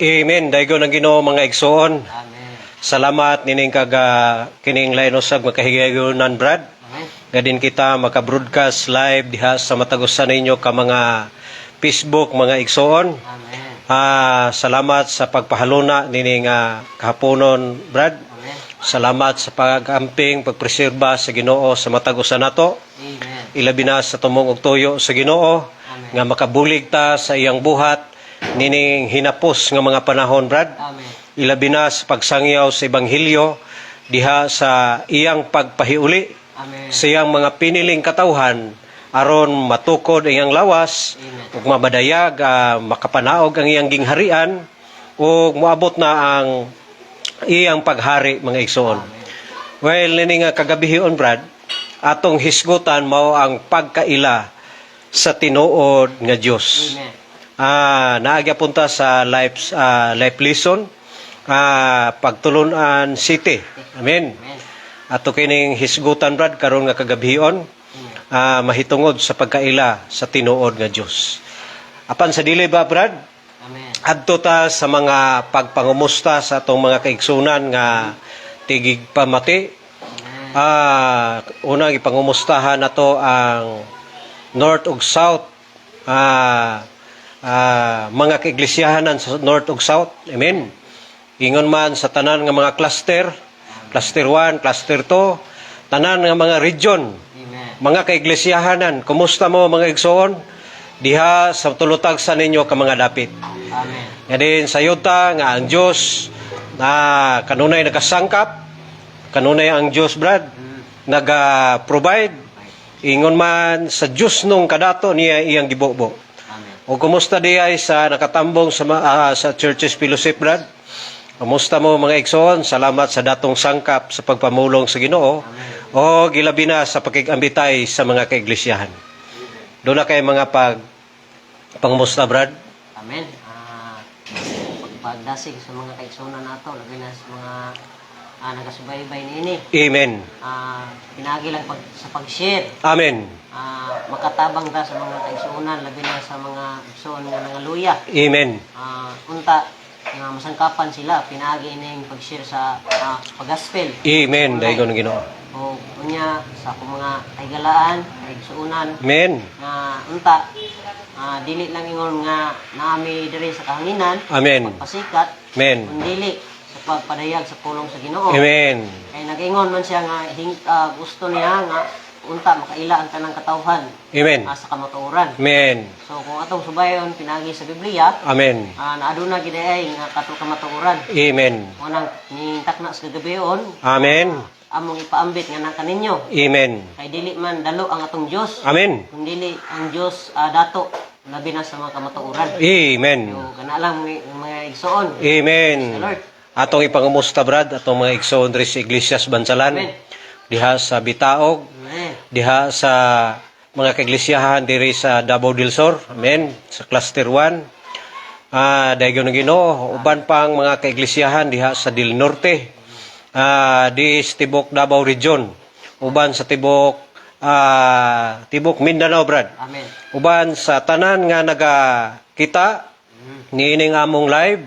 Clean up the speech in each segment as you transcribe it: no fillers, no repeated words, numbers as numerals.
Amen. Daigo ng Ginoo mga igsoon. Amen. Salamat nining kining lain usag makahigayonan brad. Amen. Gadin kita maka-broadcast live diha sa matagusan ninyo ka mga Facebook mga igsoon. Amen. Salamat sa pagpahaluna nining kahaponon brad. Amen. Salamat sa pag-amping, pagpreserba sa Ginoo sa matagusan nato. Amen. Ilabi na sa tumong og tuyo sa Ginoo Amen. nga makabulig ta sa iyang buhat nining hinapos nga mga panahon brad. Amen. Ilabi na sa pagsangyaw sa Ebanghelyo diha sa iyang pagpahiuli Amen. sa iyang mga piniling katawhan aron matukod ang iyang lawas Amen. ug mabadayag makapanaog ang iyang gingharian ug moabot na ang iyang paghari mga igsoon. Well, nini nga kagabihon brad, atong hisgutan mao ang pagkaila sa tinuod nga Dios. Amen. Naagya punta sa life lesson Pagtulunan City. Amen. Amen. Ato kining hisgutan brad karon nga kagabihon mahitungod sa pagkaila sa tinuod nga Dios. Apan sa dili ba brad? Amen. Adto ta sa mga pagpangumusta sa atong mga kaigsunan nga tigig pamati. Unang ipangumustahan nato ang North ug South. Mga kaiglesiyahanan sa North ug South. Amen. Ingon man sa tanan nga mga cluster, cluster 1, cluster 2, tanan nga mga region, Amen. mga kaiglesiyahanan. Kumusta mo mga igsoon? Diha sa tulutag sa ninyo ka mga dapit. Amen. Nga din sa yuta nga ang Dios kanunay nakasangkap, kanunay ang Dios brad naga-provide. Ingon man sa Dios nung kadato niya iyang gibobo. Amen. O kumusta diay sa nakatambong sa Churches Fellowship brad? Kumusta mo mga igsoon? Salamat sa datong sangkap sa pagpamulong sa Ginoo o gilabi na sa pakigambitay sa mga kaiglesiyahan. Doon na kay mga pangumusta brad? Amen. Pagdasig sa mga kaigsunan nato, lagi na sa mga nagasubaybay niini. Amen. Pinagi lang sa pag-share. Amen. Makatabang ta sa mga kaigsunan, labi na sa mga igsoon nga nangaluya. Amen. Unta nga masangkapan sila, pinagi ining pag-share sa pag-gospel. Amen. Daigon ng Ginoo. O unya sa akong mga kaigalaan, kaigsuunan, Amen. nga unta dili lang ingon nga naami diri sa kahanginan, Amen. pagpasikat, Amen. kundi sa pagpadayag sa pulong sa Ginoo. Amen. Kay nag-ingon man siya nga gusto niya nga unta makaila ang tanang katawhan Amen. sa kamatuoran. Amen. So kung atong subayon pinagi sa Biblia, Amen. naaduna gid ay nga kato kamatuoran. Amen. Unang nitakna sa gagabion, Amen. among ipaambit nga nang kaninyo. Amen. Kay dili man dalo ang atong Dios, Amen. kung dili ang Dios dato labi na sa mga kamatuoran. Amen. So kana lang mga igsoon. Amen. Praise the Lord. Atong ipangumusta brad atong mga igsoon diri sa Iglesias Bansalan. Amen. Diha sa Bitaog, Amen. diha sa mga kaiglesiyahan diri sa Davao del Sur. Amen. Sa cluster 1. Daigon ng Ginoo, uban pang mga kaiglesiyahan diha sa Del Norte. Di Tibok Davao Region. Uban sa Tibok Mindanao brad. Amen. Uban sa tanan nga nagakita niining among live.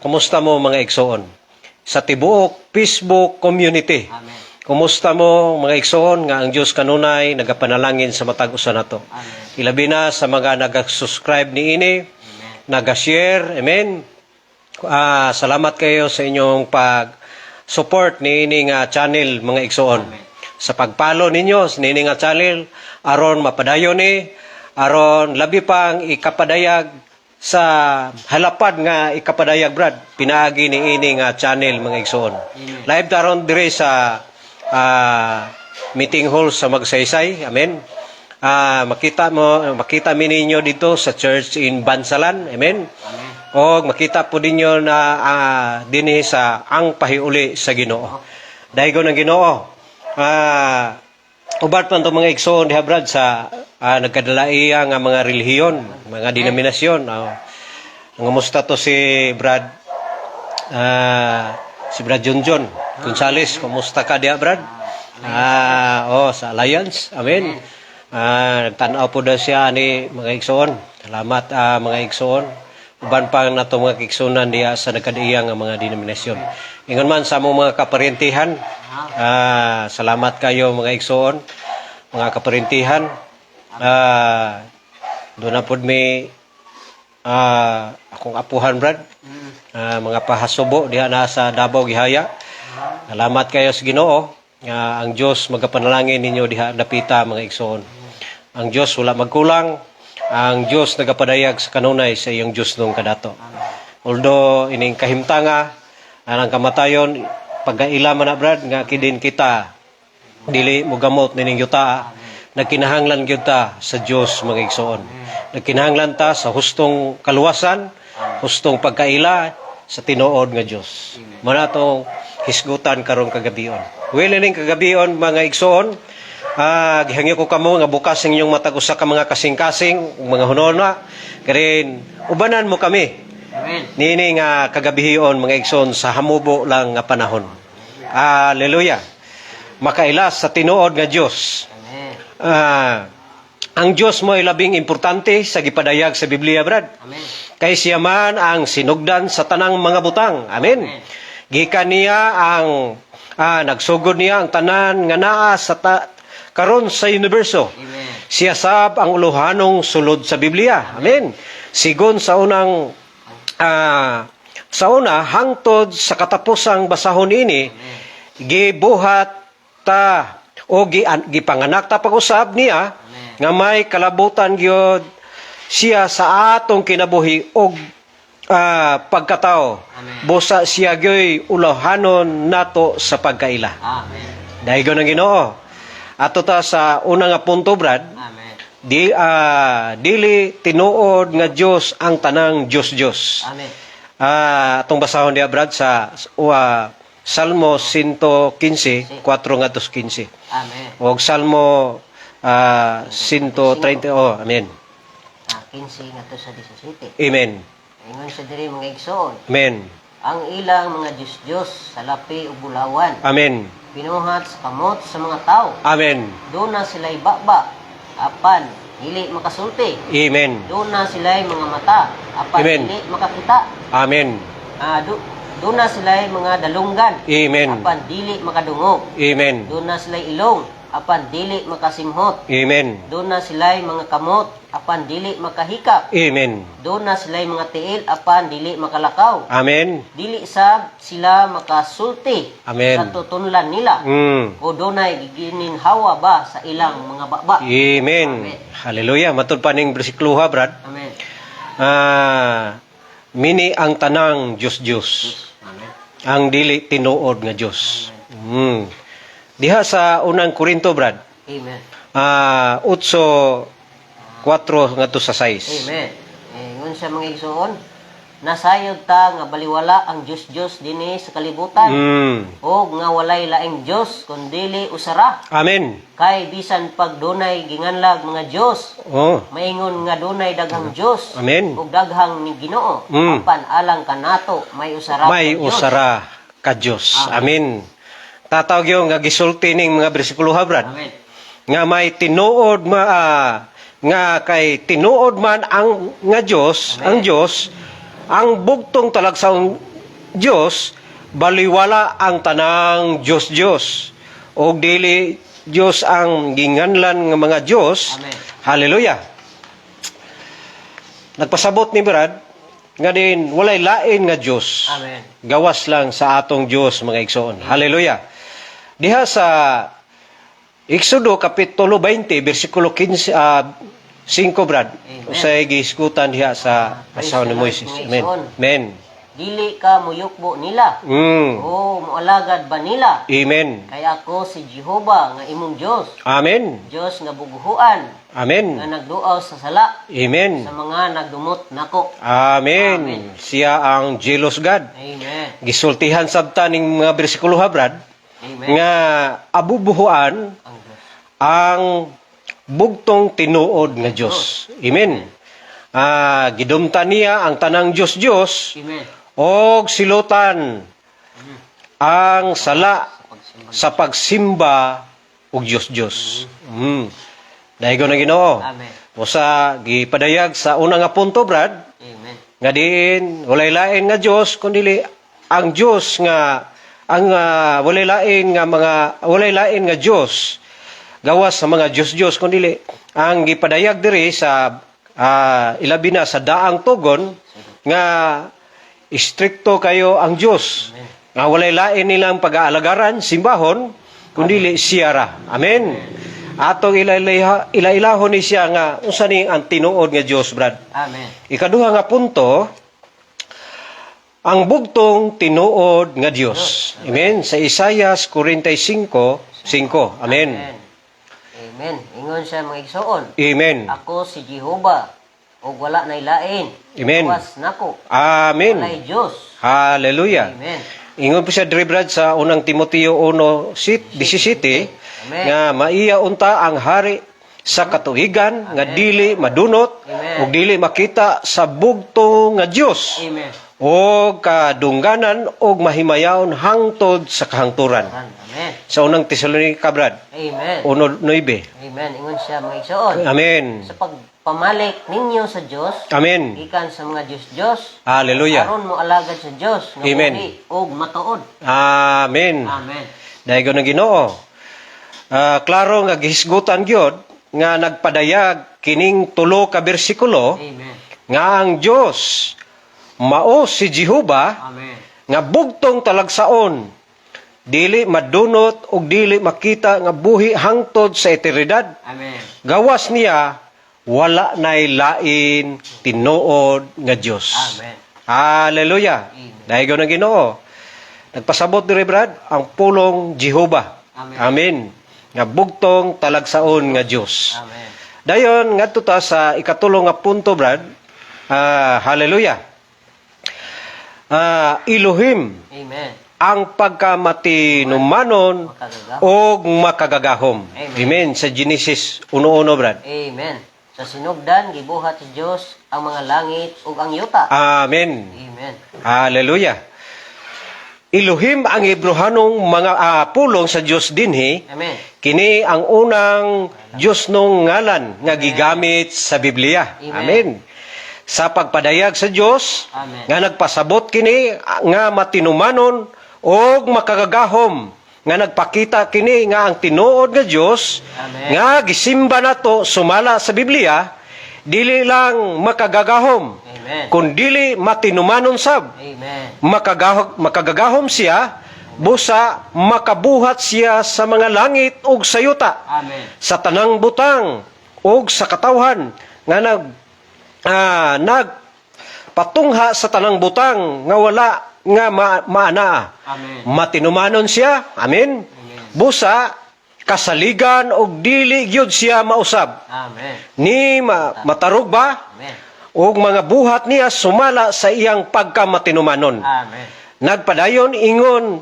Kumusta mo mga igsoon? Sa tibuok Facebook community. Amen. Kumusta mo mga igsoon nga ang Dios kanunay nagapanalangin sa matag usa nato. Amen. Ilabi na sa mga nag-subscribe niini, Amen. nag-share. Amen. Salamat kayo sa inyong pag-support niini nga channel mga igsoon. Amen. Sa pagpalo ninyo sa niini nga channel aron mapadayon ni aron labi pang ikapadayag sa halapad nga ikapadayag brad pinaagi ni ini nga channel mga igsoon. Amen. Live daron dire sa meeting hall sa Magsaysay. Amen. Makita mi ninyo dito sa church in Bansalan. Amen. Amen. O makita po ninyo na dinhi sa ang pahiuli sa Ginoo. Daigon ng Ginoo. Ubat man itong mga igsoon diha brad sa nagkadalaiya nga mga relihiyon, mga denominasyon. Ngamusta to si Brad Junjun Gonzales, kumusta ka diha Brad? Sa Alliance. Amen. Nagtanaw po daw siya ni mga igsoon. Salamat mga igsoon. uban pa nato mga kigsunan diha sa nagkadiya nga mga denominasyon. Ingon man sa among mga kaparentihan, salamat kayo mga igsoon, mga kaparentihan. Doon na po may akong apuhan, Brad. Mga pahasubo diha na sa Davao Gihaya. Salamat kayo sa Ginoo. Ang Dios magapanalangin ninyo diha napita mga igsoon. Ang Dios wala magkulang. Ang Dios nagapadayag sa kanunay sa iyong Dios nung kadato. Although ining kahimtanga anang kamatayon pagkaila man na, Brad, nga kidin kita dili mo gamot nining yuta. Nagkinahanglan gyud ta sa Dios mga igsoon. Nagkinahanglan ta sa hustong kaluwasan, hustong pagkaila sa tinuod nga Dios. Muna itong hisgutan karong kagabion. Well, ining kagabion mga igsoon, gihangyo ko kamo nga bukas ang inyong matag usa ka mga kasing-kasing, mga hunona, karin ubanan mo kami. Amen. Nini nga kagabihion mga igsoon sa hamubo lang nga panahon. Hallelujah. Makailas sa tinuod nga Dios. Amen. Ang Dios mo ay labing importante sa gipadayag sa Biblia, Brad. Amen. Kay siya man ang sinugdan sa tanang mga butang. Amen. Amen. Gikan niya ang nagsugod niya ang tanan nga naa sa karon sa universo. Amen. Siya sab ang uluhanong sulod sa Biblia. Amen. Sigon sa unang hangtod sa katapusang basahon ini, gibuhat ta o gipanganak ta pag-usab niya nga may kalabutan gyud siya sa atong kinabuhi og pagkatao. Amen. Busa siya gyoy uluhanon nato sa pagkaila. Amen. Daygon ang Ginoo. Ato ta sa una nga punto, Brad. Amen. Dili tinuod nga Dios ang tanang Dios. Amen. Atong basahon diha, Brad, sa Salmo 115, 4 ngadto 15. Amen. Og Salmo 130. Amen. 15 nga to sa 17. Amen. Ingon sa diri mga igsoon, Amen. ang ilang mga Diyos sa lapi ug bulawan, Amen. binuhat sa kamot sa mga tao. Amen. Doon na sila'y baba, apan dili makasulti. Amen. Doon na sila'y mga mata, apan Amen. dili makakita. Amen. Doon na sila'y mga dalunggan, Amen. apan dili makadungog. Amen. Doon na sila'y ilong, apan dili makasimhot. Amen. Doon na sila'y mga kamot, apan dili makahikap. Amen. Doon na sila'y mga tiil, apan dili makalakaw. Amen. Dili sab sila makasulti Amen. sa tutunlan nila. O dunay giginhawa ba sa ilang mga baba. Amen. Amen. Hallelujah. Matud pa ning bersikulo, Brad. Amen. Mini ang tanang Dios. Amen. Ang dili tinuod nga Dios. Diha sa unang Korinto, Brad. Amen. 8:4 ngadto sa 6. Amen. Ngun sa mga igsoon, nasayod ta nga baliwala ang Dios dinhi sa kalibutan. O nga walay laing Dios kundili usara. Amen. Kay bisan pag dunay ginganlag mga Dios, Oh. maingon nga dunay daghang Dios. Amen. Ug daghang ni Ginoo. Apan alang kanato may usara. May ang Dios. usara ka Dios. Amen. Tatawag yung nga gisulti ning mga bersikulo, Brad. Amen. Nga may tinuod nga kay tinuod man ang nga Dios, ang Dios, ang bugtong talagsaong Dios, baliwala ang tanang Dios. Og dili Dios ang ginganlan nga mga Dios. Amen. Hallelujah. Nagpasabot ni Brad nga din walay lain nga Dios. Amen. Gawas lang sa atong Dios mga igsoon. Hallelujah. Diha sa Exodo kapitulo 20 bersikulo 15 5, Brad. Amen. Usay gihisgutan diha sa Praise asawa ni the Lord, Moises. mga Amen. igsoon. Amen. Dili ka muyukbo nila. O mualagad ba nila? Amen. Kaya ako si Jehova nga imong Dios. Amen. Dios nga bubuhuan, nga Amen. nagduaw sa sala Amen. sa mga nagdumot nako. Amen. Amen. Siya ang jealous God. Amen. Gisultihan sabta ning mga bersikulo, Brad, Amen. nga abubuhuan Ang Dios. ang bugtong tinuod nga Dios. Amen. Gidumta niya ang tanang Dios Amen. og silutan ang sala sa pagsimba og Dios. Dahil na Ginoo. Amen. O sa gipadayag sa una nga punto, Brad, Amen. nga diin walay lain nga Dios kundi ang Dios nga ang walay lain nga Dios gawas sa mga Dios kundi ang gipadayag diri sa ilabi na sa daang tugon nga istrikto kayo ang Dios nga walay lain nilang pag-aalagaran simbahon kundi siya ra. Amen. Atong ilailahon ni siya nga unsa ni ang tinuod nga Dios, brad. Amen. Ikaduha nga punto, ang bugtong tinuod nga Dios. Amen. Sa Isaiah 45:5. Amen. Amen. Ingon siya mga igsoon. Amen. Ako si Jehova ug wala nay lain. Amen. Gawas nako. Amen. Walay Dios. Hallelujah. Amen. Ingon po siya diri, brad, sa unang Timoteo 1:17 Amen. nga maiya unta ang hari sa katuigan nga dili madunot Amen. ug dili makita sa bugtong nga Dios Amen. o kadungganan og mahimayaon hangtod sa kahangturan. Amen. Sa unang Tesalonica, brad, Amen. 1:9. Amen. Ingon siya mga igsoon. Amen. Sa pagpamalik ninyo sa Dios, Amen. gikan sa mga Dios, Hallelujah. aron mo alagad sa Dios nga Amen. muli og matuod. Amen. Amen. Dahil ng Ginoo. Klaro nga gihisgutan gyud nga nagpadayag kining 3 ka bersikulo Amen. nga ang Dios mao si Jehova Amen. nga bugtong talagsaon dili madunot ug dili makita nga buhi hangtod sa eternidad. Amen. Gawas niya wala nay lain tinuod nga Dios. Amen. Hallelujah. Amen. Dahil ng Ginoo. Nagpasabot diri, brad, ang pulong Jehova. Amen. Amen. Nga bugtong talagsaon nga Dios. Amen. Dayon ngadto ta sa ikatulong nga punto, brad. Hallelujah. Elohim Amen. ang pagkamatinumanon Makagagahom. og makagagahom. Amen. Amen. Sa Genesis 1:1, brad. Amen. Sa sinugdan gibuhat sa Dios ang mga langit ug ang yuta. Amen. Amen. Hallelujah. Elohim ang Hebrehanong mga pulong sa Dios dinhi. Amen. Kini ang unang Dios nung ngalan nga gigamit sa Biblia. Amen. Amen. Sa pagpadayag sa Dios Amen. nga nagpasabot kini nga matinumanon og makagagahom nga nagpakita kini nga ang tinuod nga Dios Amen. nga gisimba nato sumala sa Biblia dili lang makagagahom Amen. kundili matinumanon sab. Amen. Makagagahom siya busa makabuhat siya sa mga langit ug sa yuta Amen. sa tanang butang ug sa katawhan nga nagpatungha sa tanang butang nga wala nga maana. Amen. Matinumanon siya. Amen. Amen. Busa kasaligan og dili gyud siya mausab. Amen. Ni matarog ba Amen. og mga buhat niya sumala sa iyang pagkamatinumanon. Amen. Nagpadayon ingon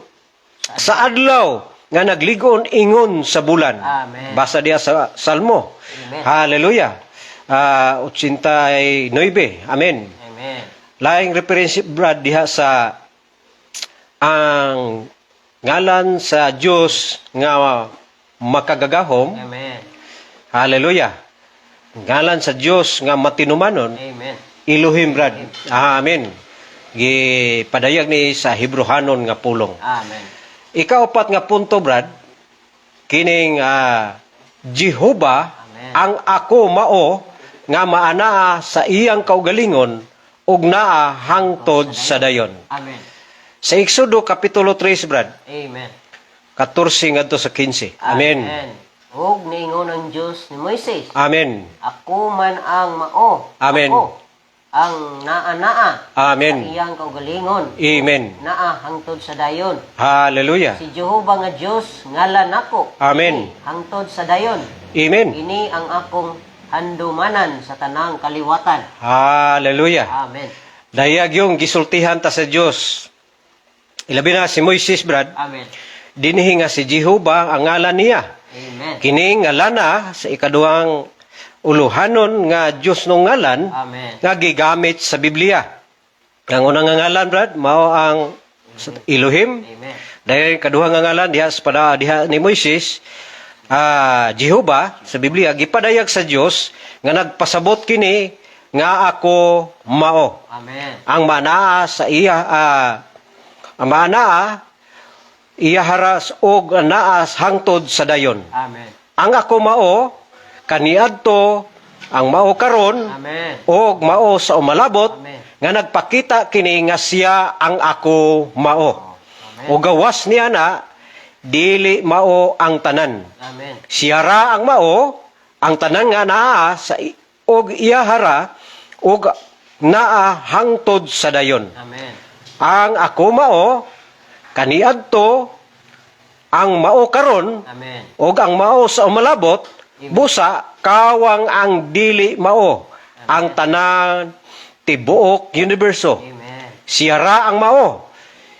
sa adlaw nga nagligon ingon sa bulan. Amen. Basa diya sa Salmo. Amen. Hallelujah. 89. Amen. Amen. Laing reference, brad, diha sa ang ngalan sa Dios nga makagagahom. Amen. Hallelujah. Ngalan sa Dios nga matinumanon. Amen. Elohim, brad. Amen. Gipadayag ni sa Hebrehanon nga pulong. Amen. Ikaapat nga punto, brad, kining Jehova Amen. ang ako mao nga maanaa sa iyang kaugalingon ug naa hangtod sa dayon. Amen. Sa Exodo kapitulo 3, brad, Amen. 14 ngadto sa 15. Amen. Ug niingon ang Dios ni Moises, Amen. ako man ang mao. Amen. Ako ang naa-naa. Amen. Sa iyang kaugalingon. Amen. Naa hangtod sa dayon. Hallelujah. Si Jehova nga Dios ngalan nako. Amen. Kini hangtod sa dayon. Amen. Ini ang akong handumanan sa tanang kaliwatan. Hallelujah. Amen. Dayag yung gisultihan ta sa Dios. Ilabi na si Moises, brad, Amen. dinhi nga si Jehova ang ngalan niya. Amen. Kini ngalana sa ikaduhang uluhanon nga Dios nung ngalan Amen. nga gigamit sa Biblia. Ang unang nga ngalan, brad, mao ang Elohim. Amen. Dahil kaduhang nga ngalan diha sa diha ni Moises, Jehova sa Biblia gipadayag sa Dios nga nagpasabot kini nga ako mao. Amen. Ang manaa sa iya ang manaa iya haras og naas hangtod sa dayon. Amen. Ang ako mao kaniadto ang mao karon Amen. og mao sa umalabot Amen. nga nagpakita kini nga siya ang ako mao. Amen. O gawas niya na dili mao ang tanan. Amen. Siya ra ang mao ang tanan nga naa sa og iyahara og naa hangtod sa dayon. Amen. Ang ako mao kaniadto ang mao karon Amen. og ang mao sa umalabot busa kawang ang dili mao ang tanan tibuok universo. Amen. Siya ra ang mao.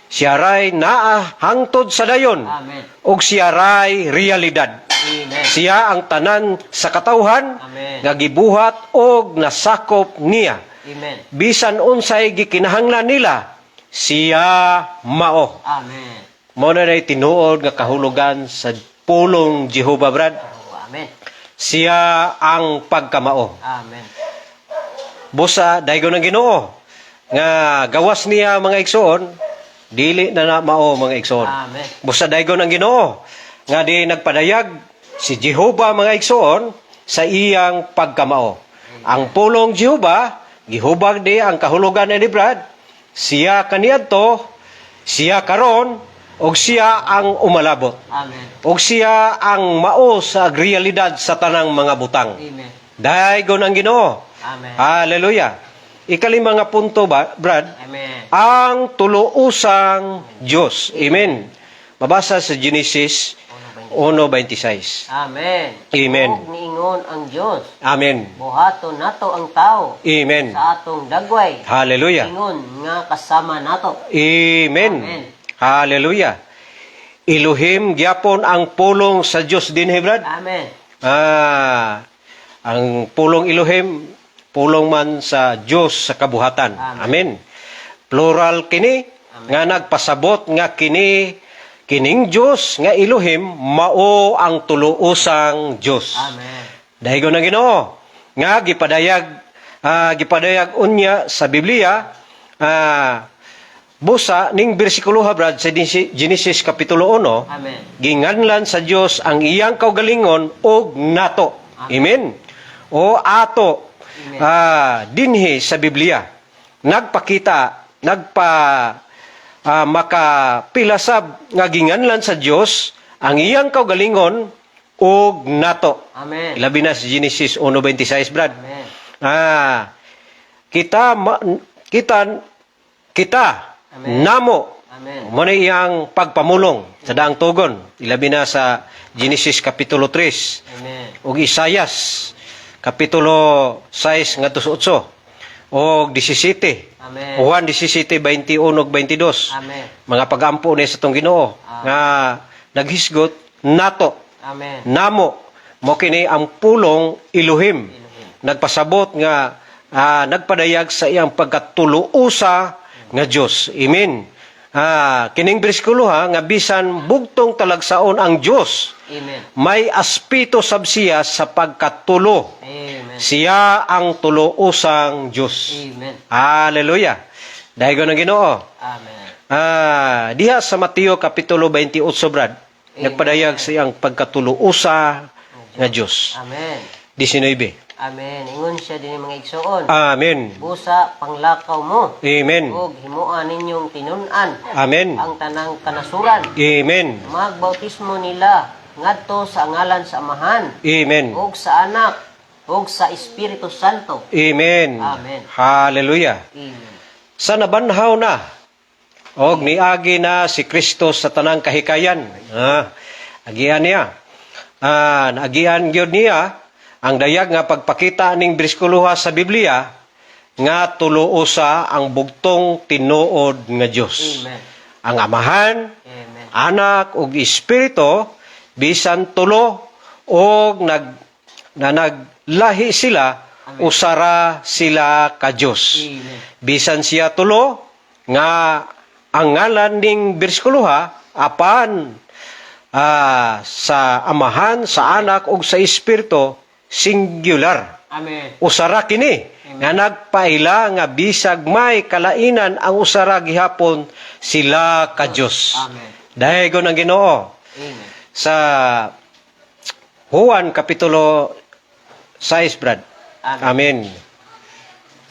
Siya ra'y naa hangtod sa dayon Amen. og siya ra'y realidad. Amen. Siya ang tanan sa katawhan Amen. nga gibuhat og nasakop niya. Amen. Bisan unsay gikinahanglan nila, siya mao. Amen. Mao na nay tinuod nga kahulugan sa pulong Jehova Brad. Amen. Siya ang pagkamao. Amen. Busa daygon ang Ginoo nga gawas niya mga igsoon, dili na mao mga igsoon. Amen. Busa daygon ang Ginoo nga di nagpadayag si Jehova mga igsoon sa iyang pagkamao. Ang pulong Jehova gihubag di ang kahulugan ni Brad. Siya kaniadto, siya karon og siya ang umalabot. Amen. Og siya ang mao sa realidad sa tanang mga butang. Amen. Daygon ang Ginoo. Amen. Hallelujah. Ikalima nga punto ba, Brad? Amen. Ang tuluusang Diyos. Amen. Mabasa sa Genesis 1:26. Amen. Amen. Ug niingon ang Dios, Amen. buhaton nato ang tao Amen. sa atong dagway. Hallelujah. Ingon nga kasama nato. Amen. Amen. Hallelujah. Elohim gyapon ang pulong sa Diyos din, Brad. Amen. Ang pulong Elohim, pulong man sa Diyos sa kabuhatan. Amen. Plural kini nga nagpasabot nga kining Diyos nga Elohim mao ang tuluusang Diyos. Amen. Dahigon ang Ginoo nga gipadayag unya sa Biblia busa ning bersikulo Brad sa Genesis kapitulo 1. Amen. Ginganlan sa Dios ang iyang kaugalingon og nato. Amen. O ato dinhi sa Biblia nagpakita makapilasab nga ginganlan sa Dios ang iyang kaugalingon og nato. Amen. Labi na sa Genesis 1:26 Brad. Amen. Kita Amen. namo Amen. mo na iyang pagpamulong sa daang tugon. Ilabi na sa Genesis kapitulo 3 Amen. ug Isayas kapitulo 6 ngadto sa 8 ug 17. Amen. Juan 17:21 ug 22. Amen. Mga pagampo ni sa tong Ginoo nga naghisgot nato Amen. namo mo kini ang pulong Elohim. Nagpasabot nga nagpadayag sa iyang pagkatuluusa nga Dios. Amen. Kining bersikulo nga bisan bugtong talagsaon ang Dios, Amen. may aspito sab siya sa pagkatulo. Amen. Siya ang tuluusang Dios. Amen. Hallelujah. Dahigon ang Ginoo. Amen. Diha sa Mateo kapitulo 28 Brad, nagpadayag sa iyang pagkatuluusa nga Dios. Amen. 19. Amen. Ingon siya din mga igsoon. Amen. Busa panglakaw mo. Amen. Ug himuan ninyong tinun-an Amen. ang tanang kanasuran. Amen. Magbautismo nila ngadto sa ngalan sa Amahan Amen. ug sa Anak ug sa Espiritu Santo. Amen. Amen. Hallelujah. Amen. Sa nabanhaw na og niagi na si Kristo sa tanang kahikayan. Agian niya. Agian gyud niya ang dayag nga pagpakita ning bersikuloha sa Biblia nga tuluosa ang bugtong tinuod nga Dios. Amen. Ang Amahan, Amen. Anak ug Espiritu bisan tulo og naglahi sila usara sila ka Dios. Amen. Bisan siya tulo nga ang ngalan ning bersikuloha apan sa Amahan, sa Anak ug sa Espiritu singular. Amen. Usara kini. nga nagpaila nga bisag may kalainan ang usara gihapon sila ka Dios. Amen. Dayon ang Ginoo Amen. sa Juan kapitulo 6 brad. Amen.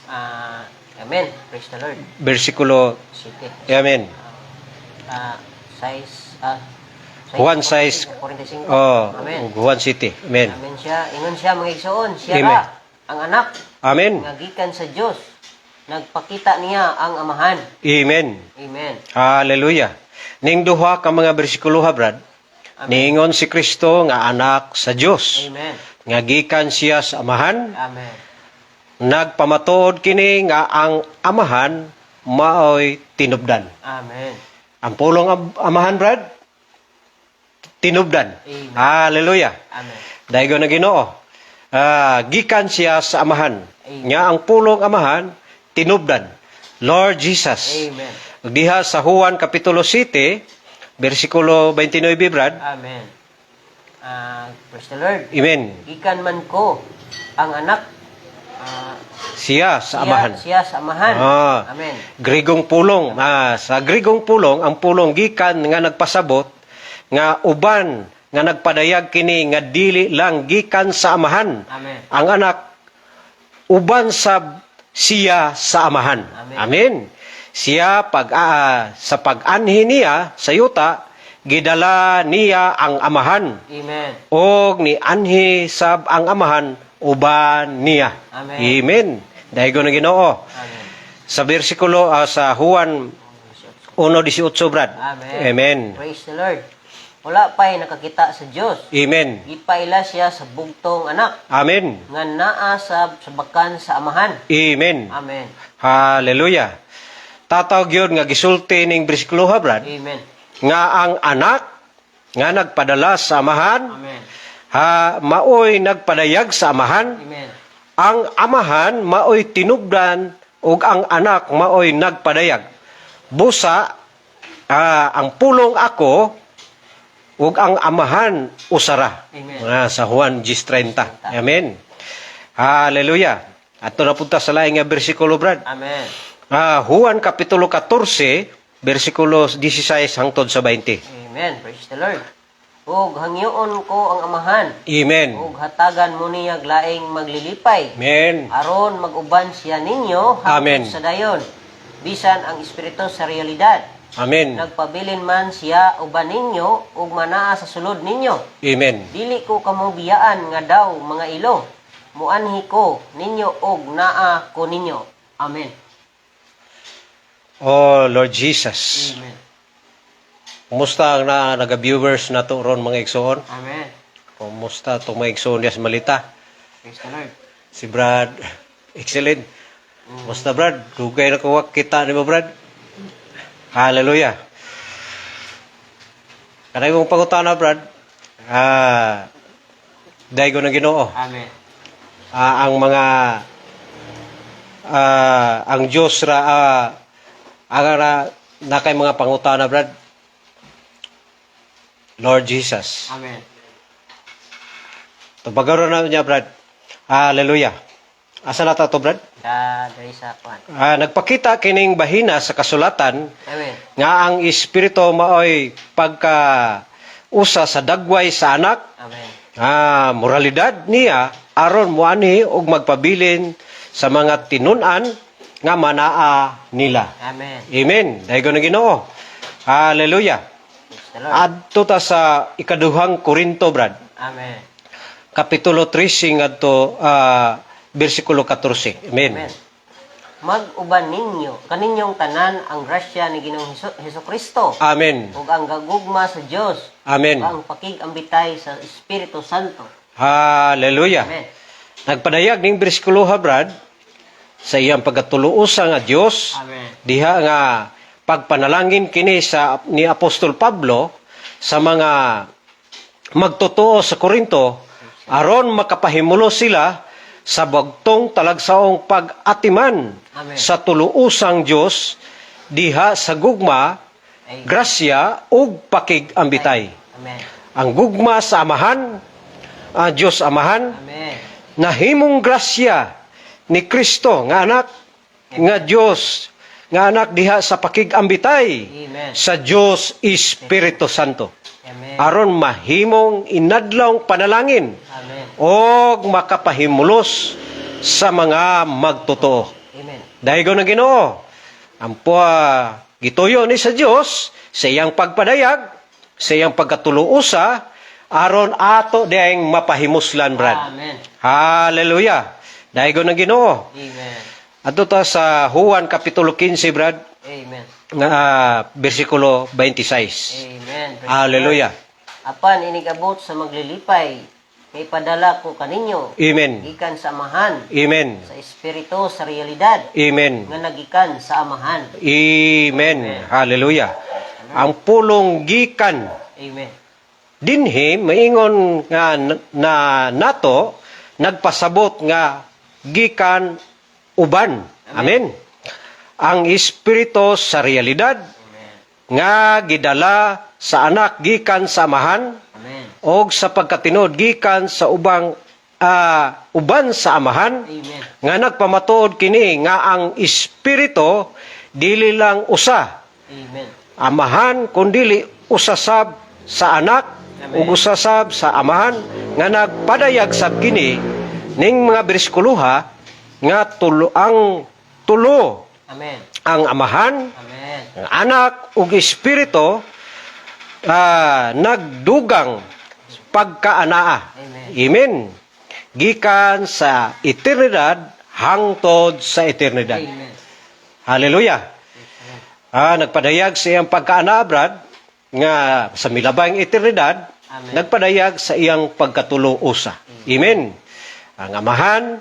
Amen. Amen. Praise the Lord. Bersikulo City. Amen. Size, Juan 6 45. oh Amen. Juan City. Amen. Amen siya. Ingon siya mga igsoon. Siya Amen. ra ang anak Amen. nga gikan sa Dios. Nagpakita niya ang amahan. Amen. Amen. Hallelujah. Ning duha ka mga bersikulo ha brad. Amen. Niingon si Kristo nga anak sa Dios. Amen. Nga gikan siya sa amahan. Amen. Nagpamatuod kini nga ang amahan maoy tinubdan. Amen. Ang pulong amahan brad tinubdan. Amen. Hallelujah. Amen. Dayon na Ginoo. Gikan siya sa amahan. Amen. Nga ang pulong amahan tinubdan. Lord Jesus. Amen. Diha sa Juan kapitulo 7 bersikulo 29 brad. Amen. Praise the Lord. Amen. Gikan man ko ang anak Siya sa amahan. Siya sa amahan. Amen. Grigong pulong. Sa grigong pulong, ang pulong gikan nga nagpasabot nga uban nga nagpadayag kini nga dili lang gikan sa amahan. Amen. Ang anak uban sa siya sa amahan. Amen. Amen. Siya sa pag-anhi niya sa yuta gidala niya ang amahan. Amen. Og ni anhi sab ang amahan uban niya. Amen. Amen. Dayon ang Ginoo. Amen. Sa bersikulo sa Juan 1:18 brad. Amen. Amen. Praise the Lord. Wala pa'y nakakita sa Dios. Amen. Gipaila siya sa bugtong anak Amen. nga naa sa bakan sa amahan. Amen. Amen. Hallelujah. Tatawag yun nga gisulti ning bersikulo ha brad Amen. nga ang anak nga nagpadala sa amahan Amen. maoy nagpadayag sa amahan. Amen. Ang amahan maoy tinubdan ug ang anak maoy nagpadayag. Busa ang pulong ako ug ang amahan usara. Amen. Sa Juan 10:30. Amen. Hallelujah. Ato na punta sa laing nga bersikulo brad. Amen. Juan kapitulo 14 bersikulo 16 hangtod sa 20. Amen. Praise the Lord. Ug hangyoon ko ang amahan. Amen. Ug hatagan mo niya laing maglilipay. Amen. Aron mag-uban siya ninyo Amen. hangtod sa dayon. Bisan ang espiritu sa realidad. Amen. Nagpabilin man siya uban ninyo ug manaa sa sulod ninyo. Amen. Dili ko kamo biyaan nga daw mga ilo. Muanhi ko ninyo og naa ko ninyo. Amen. Oh Lord Jesus. Amen. Kumusta ang naga-viewers na to ron mga igsoon? Amen. Kumusta itong mga igsoon niya sa malita? Praise the Lord. Si Brad, excellent. Kumusta Brad? Dugay na kuwak kita ni mo Brad? Hallelujah. Kanay mong pangutana Brad, dahil ko ng Ginoo. Amen. Ang mga ang Diyos na kay mga pangutana Brad. Lord Jesus. Amen. Tubagaron na niya Brad. Hallelujah. Asa na to Brad? Dari sa kwan. Nagpakita kining bahina sa kasulatan Amen. nga ang espiritu maoy pagka usa sa dagway sa anak. Amen. Moralidad niya aron muanhi og magpabilin sa mga tinun-an nga manaa nila. Amen. Amen. Dayon ang Ginoo. Hallelujah. Praise the Lord. Adto ta sa ikaduhang Korinto Brad. Amen. Kapitulo 13 adto bersikulo 14. Amen. Amen. Mag-uban ninyo, kaninyong tanan ang grasya ni Ginoong Hesus Kristo. Amen. Ug ang gagugma sa Dios. Amen. Ug ang pakig-ambitay sa Espiritu Santo. Hallelujah. Amen. Nagpadayag ning bersikulo ha Brad sa iyang pagkatuluosa nga Dios Amen. diha nga pagpanalangin kini ni Apostol Pablo sa mga magtotoo sa Korinto aron makapahimulo sila sa bagtong talagsaong pag-atiman Amen. sa tuluosang Dios diha sa gugma, Ay. grasya ug pakig-ambitay. Amen. Ang gugma sa amahan, ang Dios amahan, Amen. nahimong grasya ni Kristo nga anak nga Dios nga anak diha sa pakigambitay Amen. sa Dios Espiritu Santo Amen. aron mahimong inadlawng panalangin Amen. o makapahimulos sa mga magtotoo. Amen. Daigo ng Ginoo, ampo gituyo ni sa Dios sa iyang pagpadayag, sa iyang pagkatuluusa aron ato diayng mapahimuslan brad. Amen. Hallelujah. Daigo ng Ginoo. Amen. Adto ta sa Juan kapitulo 15 brad Amen. nga bersikulo 26. Amen. Praise Hallelujah. God. Apan inigabot sa maglilipay, kay padala ko kaninyo, Amen. gikan sa amahan, Amen. sa espiritu, sa realidad, Amen. nga nagikan sa amahan. Amen. Hallelujah. Ang pulong gikan Amen. dinhi maingon nga na nato nagpasabot nga gikan uban. Amen. Ang espiritu sa realidad Amen. nga gidala sa anak gikan sa amahan Amen. o sa pagkatinod gikan sa uban sa amahan Amen. nga nagpamatuod kini nga ang espiritu dili lang usa Amen. amahan kundili usasab sa anak Amen. ug usasab sa amahan nga nagpadayag sab kini ning mga bersikuluha nga ang tulo Amen. ang amahan Amen. ang anak ug espiritu nagdugang pagkaanaa. Amen. Amen. Gikan sa eternidad hangtod sa eternidad. Amen. Hallelujah. Nagpadayag sa iyang pagkaanaa brad nga sa milabang eternidad Amen. nagpadayag sa iyang pagkatulo-usa. Amen. Ang amahan,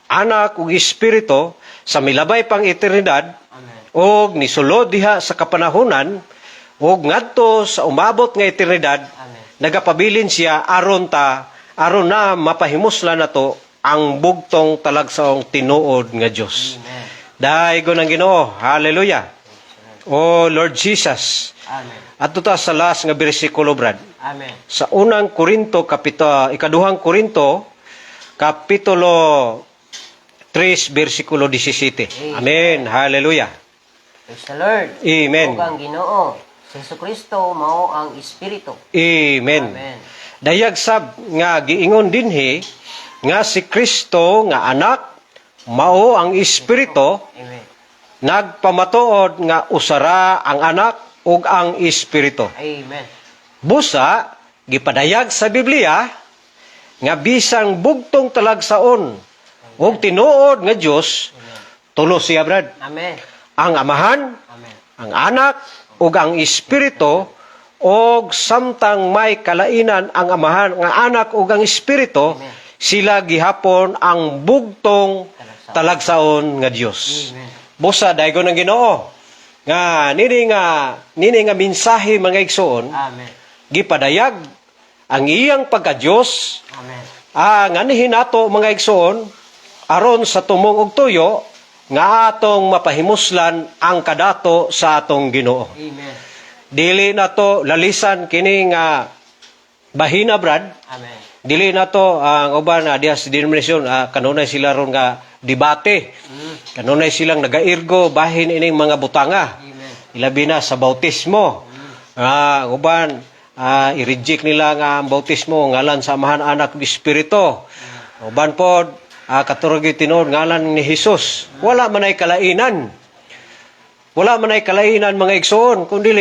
anak ug espiritu sa milabay pang eternidad Amen. og nisulod diha sa kapanahunan og ngadto sa umabot nga eternidad Amen. nagapabilin siya aron na mapahimuslan nato ang bugtong talagsaong tinuod nga Dios. Amen. Daigo ng Ginoo. Hallelujah. O Lord Jesus. Amen. Adto ta sa last nga bersikulo brad. Amen. Sa unang Korinto ikaduhang Korinto kapitulo 3 bersikulo 17. Amen. Hallelujah. Praise the Lord. Amen. O ang Ginoo, si Jesucristo mao ang espiritu. Amen. Amen. Dayag sab nga giingon dinhi nga si Kristo nga anak mao ang espiritu Amen. nagpamatuod nga usara ang anak ug ang espiritu. Amen. Busa gipadayag sa Biblia nga bisang bugtong talagsaon ug tinuod nga Dios tulo siya brad. Amen. Ang amahan, Amen. ang anak ug ang espiritu og samtang may kalainan ang amahan, ang anak ug ang espiritu Amen. sila gihapon ang bugtong talagsaon nga Dios. Amen. Busa daygon ang Ginoo nga nini nga mensahe mga igsoon Amen. gipadayag ang iyang pagka-Dios Amen. nganihin nato mga igsoon aron sa tumong ug tuyo nga atong mapahimuslan ang kadato sa atong Ginoo. Amen. Dili nato lalisan kini nga bahina brad. Amen. Dili nato ang uban diha sa denominasyon kanunay sila ron nga debate. Kanunay silang nagairgo bahin ining mga butanga. Amen. Ilabi na sa bautismo. Uban i-reject nila nga ang bautismo ngalan sa Amahan, Anak ug Espiritu. Uban pod katurog tinuod ngalan ni Hesus. Wala man ay kalainan. Wala man ay kalainan mga igsoon kundi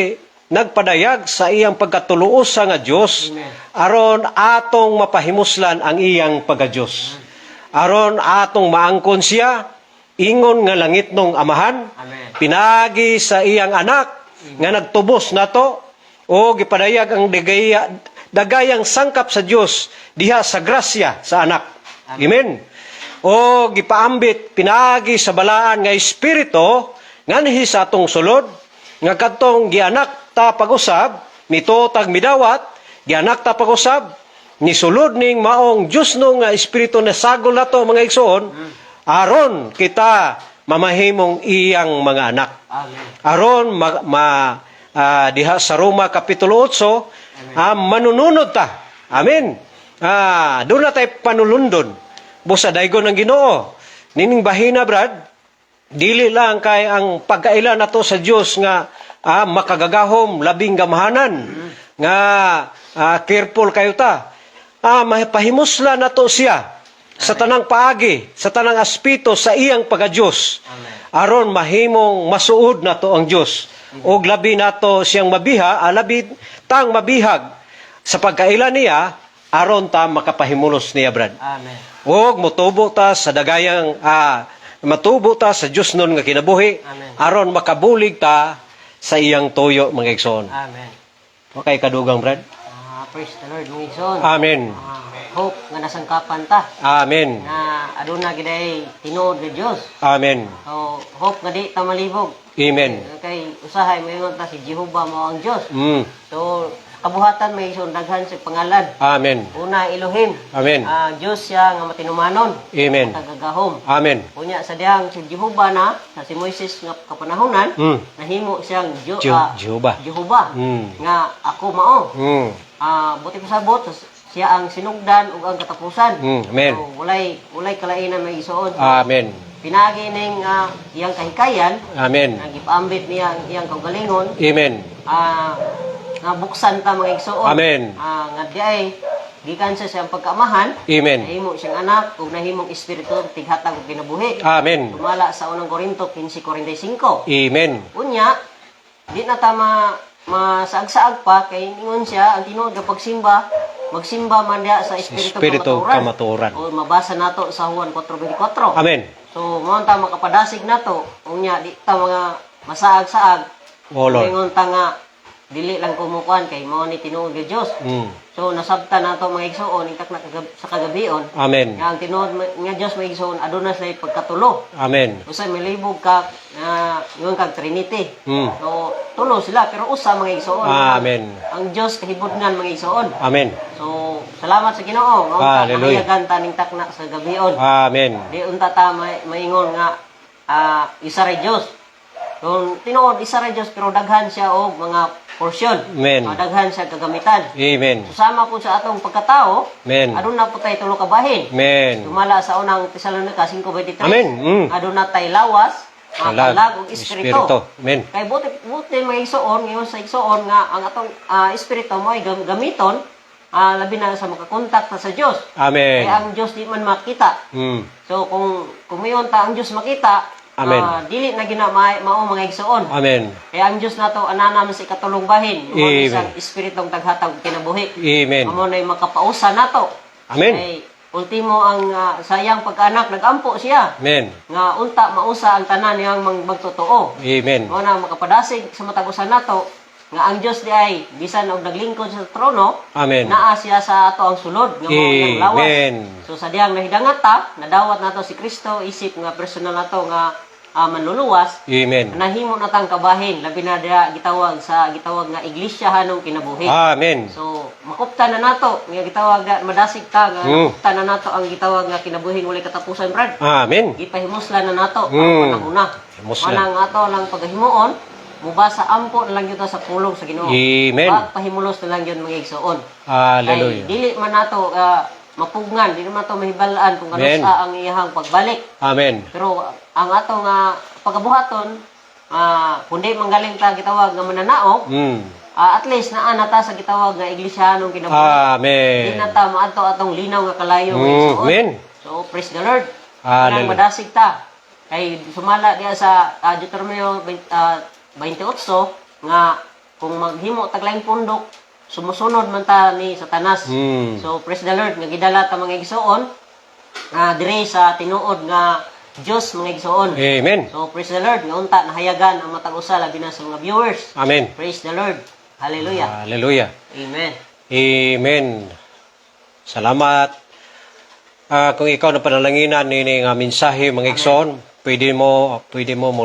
nagpadayag sa iyang pagkatuluosa nga Dios Amen. aron atong mapahimuslan ang iyang pagka-Dios. Aron atong maangkon siya ingon nga langit nung amahan Amen. pinagi sa iyang anak nga nagtubos nato o gipadayag ang dagayang sangkap sa Dios diha sa grasya sa anak. Amen. O gipaambit pinagi sa balaan nga espiritu nganhi sa atong sulod nga kadtong gianak ta pag-usab mitotag midawat gianak ta pag-usab ni sulod ning maong Dios no nga espiritu na sagol nato mga igsoon aron kita mamahimong iyang mga anak. Amen. Aron diha sa Roma kapitulo 8 manununod ta. Amen. Doon na tayo panulundon. Busa daygon ng Ginoo nining bahina brad, dili lang kay ang pagkaila nato sa Dios nga makagagahom labing gamahanan nga careful kayo ta. Mahipahimusla nato siya sa tanang paagi, sa tanang aspeto sa iyang pagka-Dios. Aron mahimong masuod nato ang Dios. Og labi nato siyang mabiha, labi tang mabihag sa pagkaila niya aron ta makapahimulos niya brad. Amen. Og motubo ta sa dagayang matubo ta sa Dios nun nga kinabuhi. Amen. Aron makabulig ta sa iyang tuyo mga igsoon. Amen. Okay kadugang brad. Praise the Lord, mga igsoon. Amen. Hope nga nasangkapan ta Amen. na aduna giday tinuod nga Dios. Amen. So hope nga di ta malibog. Amen. Kay usahay moingon ta si Jehovah mao ang Dios. So kabuhatan may igsoon daghan sa pangalan. Amen. Una Elohim. Amen. Dios siya nga matinumanon. Amen. Tagagahom. Amen. Unya sa diyang si Jehovah na si Moises nga kapanahonan nahimo siyang Jehovah. Jehovah nga ako mao. Buti pasabot siya ang sinugdan ug ang katapusan. Amen. So, walay kalainan may isuod. Amen. Pinagi ning iyang kahikayan, Amen. nagipambit niya ang iyang kaugalingon, Amen. nga buksan ta mga igsuon. Amen. Nga diay gikan sa siyang pagkaamahan, Amen. nahimo siyang anak ug nahimong espiritu tighatag og kinabuhi. Amen. Tumala sa unang Korinto 15:45. Amen. Unya, di na ta masaag-saag pa kay ingon siya ang tinuod nga pagsimba, magsimba man diha sa espiritu kamatuoran. O mabasa nato sa Juan 4:24. Amen. So mo ta makapadasig nato, unya di ta mga masaag-saag. O Lord. Ingon ta nga dili lang kumukuan kay mao ni tinuod nga Dios. So nasabtan nato mga igsoon itak na sa kagabion. Amen. Nga ang tinuod nga Dios mga igsoon aduna sa pagkatulo. Amen. Usay milibog ka ingon kag Trinity. So tulo sila pero usa mga igsoon. Amen. Ang Dios kahibudngan mga igsoon. Amen. So salamat sa Ginoo. Hallelujah. Hayagan taning takna sa gabion. Amen. Di unta ta maingon nga isa ra Dios. Kung tinuod isa ra Dios pero daghan siya og mga porsyon. Amen. Daghan siya kagamitan. Amen. Susama po sa atong pagkatao, Amen. aduna po tayo tulo ka bahin. Amen. Tumala sa unang Tesalonica 5:23. Amen. Aduna tay lawas, kalag ug espiritu. Amen. Kay buti may igsoon, ngayon sa igsoon nga ang atong espiritu mo ay gamiton labi na sa makakontak sa Dios. Amen. Kaya ang Dios di man makita. So kung mayon ta ang Dios makita, Amen. dili na gina mao mga igsoon. Amen. Kaya ang Dios nato ananam sa ikatulong bahin, mo Amen. isang espiritong taghatag og kinabuhi. Amen. Amo nay makapausa nato. Amen. Kay ultimo ang sayang pagkaanak nagampo siya. Amen. Nga unta mausa ang tanan niyang magtotoo. Amen. Mo na makapadasig sa matag usa nato nga ang Dios di ay bisan og naglingkod sa trono, Amen. naa siya sa ato ang sulod nga mao ang lawas. Amen. So sa diyang nahidangat ta, nadawat nato si Kristo isip nga personal nato nga manluluwas. Amen. Nahimo na tang kabahin labi na diha gitawag nga iglesia hanong kinabuhi. Amen. So makuptan na nato nga gitawag nga madasig ta nga makuptan na nato ang gitawag nga kinabuhi walay katapusan brad. Amen. Gipahimuslan na nato ang panahuna. Himuslan. Manang ato lang paghimuon mubasa ampo na lang yun sa pulong sa Ginoo. Amen. Pahimulos na lang yun mga igsoon. Hallelujah. Ay, dili man nato mapugnan, dili man nato mahibalaan kung ano Amen. sa ang iyahang pagbalik. Amen. Pero ang ato nga pagabuhaton, kundi manggaling ta gitawag nga mananaog, at least naa na ta sa gitawag nga iglesyanong kinabuhi. Amen. Di na ta maadto atong linaw nga kalayo nga igsoon. Amen. So praise the Lord. Hallelujah. Kanang madasig ta. Kay sumala diya sa Deuteronomio 28 nga kung maghimo taglaing pundok sumusunod man ta ni Satanas. So praise the Lord nga gidala ta mga igsoon dire sa tinuod nga Dios mga igsoon. Amen. So praise the Lord nga unta nahayagan ang matag usa labi na sa mga viewers. Amen. Praise the Lord. Hallelujah. Hallelujah. Amen. Amen. Salamat. Kung ikaw na panalanginan nini nga mensahe mga igsoon, pwede mo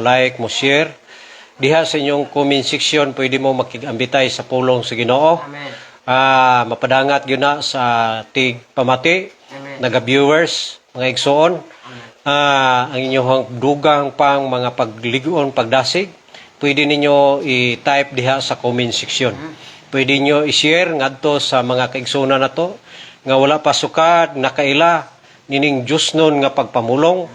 like, mo share. Diha sa inyong comment section, pwede mo makigambitay sa pulong sa Ginoo. Amen. Mapadangat yun na sa tig pamati, Amen. naga-viewers, mga igsoon. Ang inyong dugang pang mga pagligon, pagdasig, pwede ninyo i-type diha sa comment section. Pwede nyo i-share ngadto sa mga kaigsoona na to, nga wala pa sukad, nakaila, nining Diyos nun nga pagpamulong,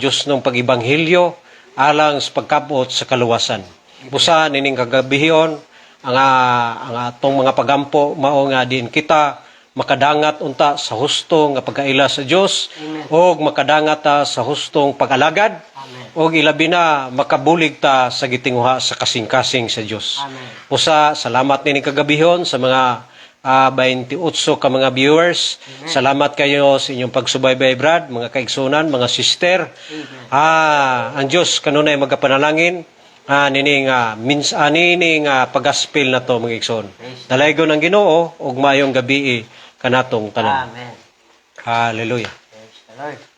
Diyos ng pag-ibanghilyo alang sa pagkabot sa kaluwasan. Busa nining kagabihon ang atong mga pagampo mao nga din kita makadangat unta sa husto nga pagkaila sa Dios o makadangat ta sa hustong pag-alagad o ilabi na makabulig ta sa gitinguha sa kasing-kasing sa Dios. Busa salamat nining kagabihon sa mga 28 ka mga viewers. Salamat kayo sa inyong pagsubaybay, Brad, mga kaigsunan, mga sister. Ang Diyos kanunay magapanalangin nining pagaspil na to, mga igsoon. Dalaygo ng Ginoo ug mayong gabi kanatong tanan. Amen. Hallelujah. Praise the Lord.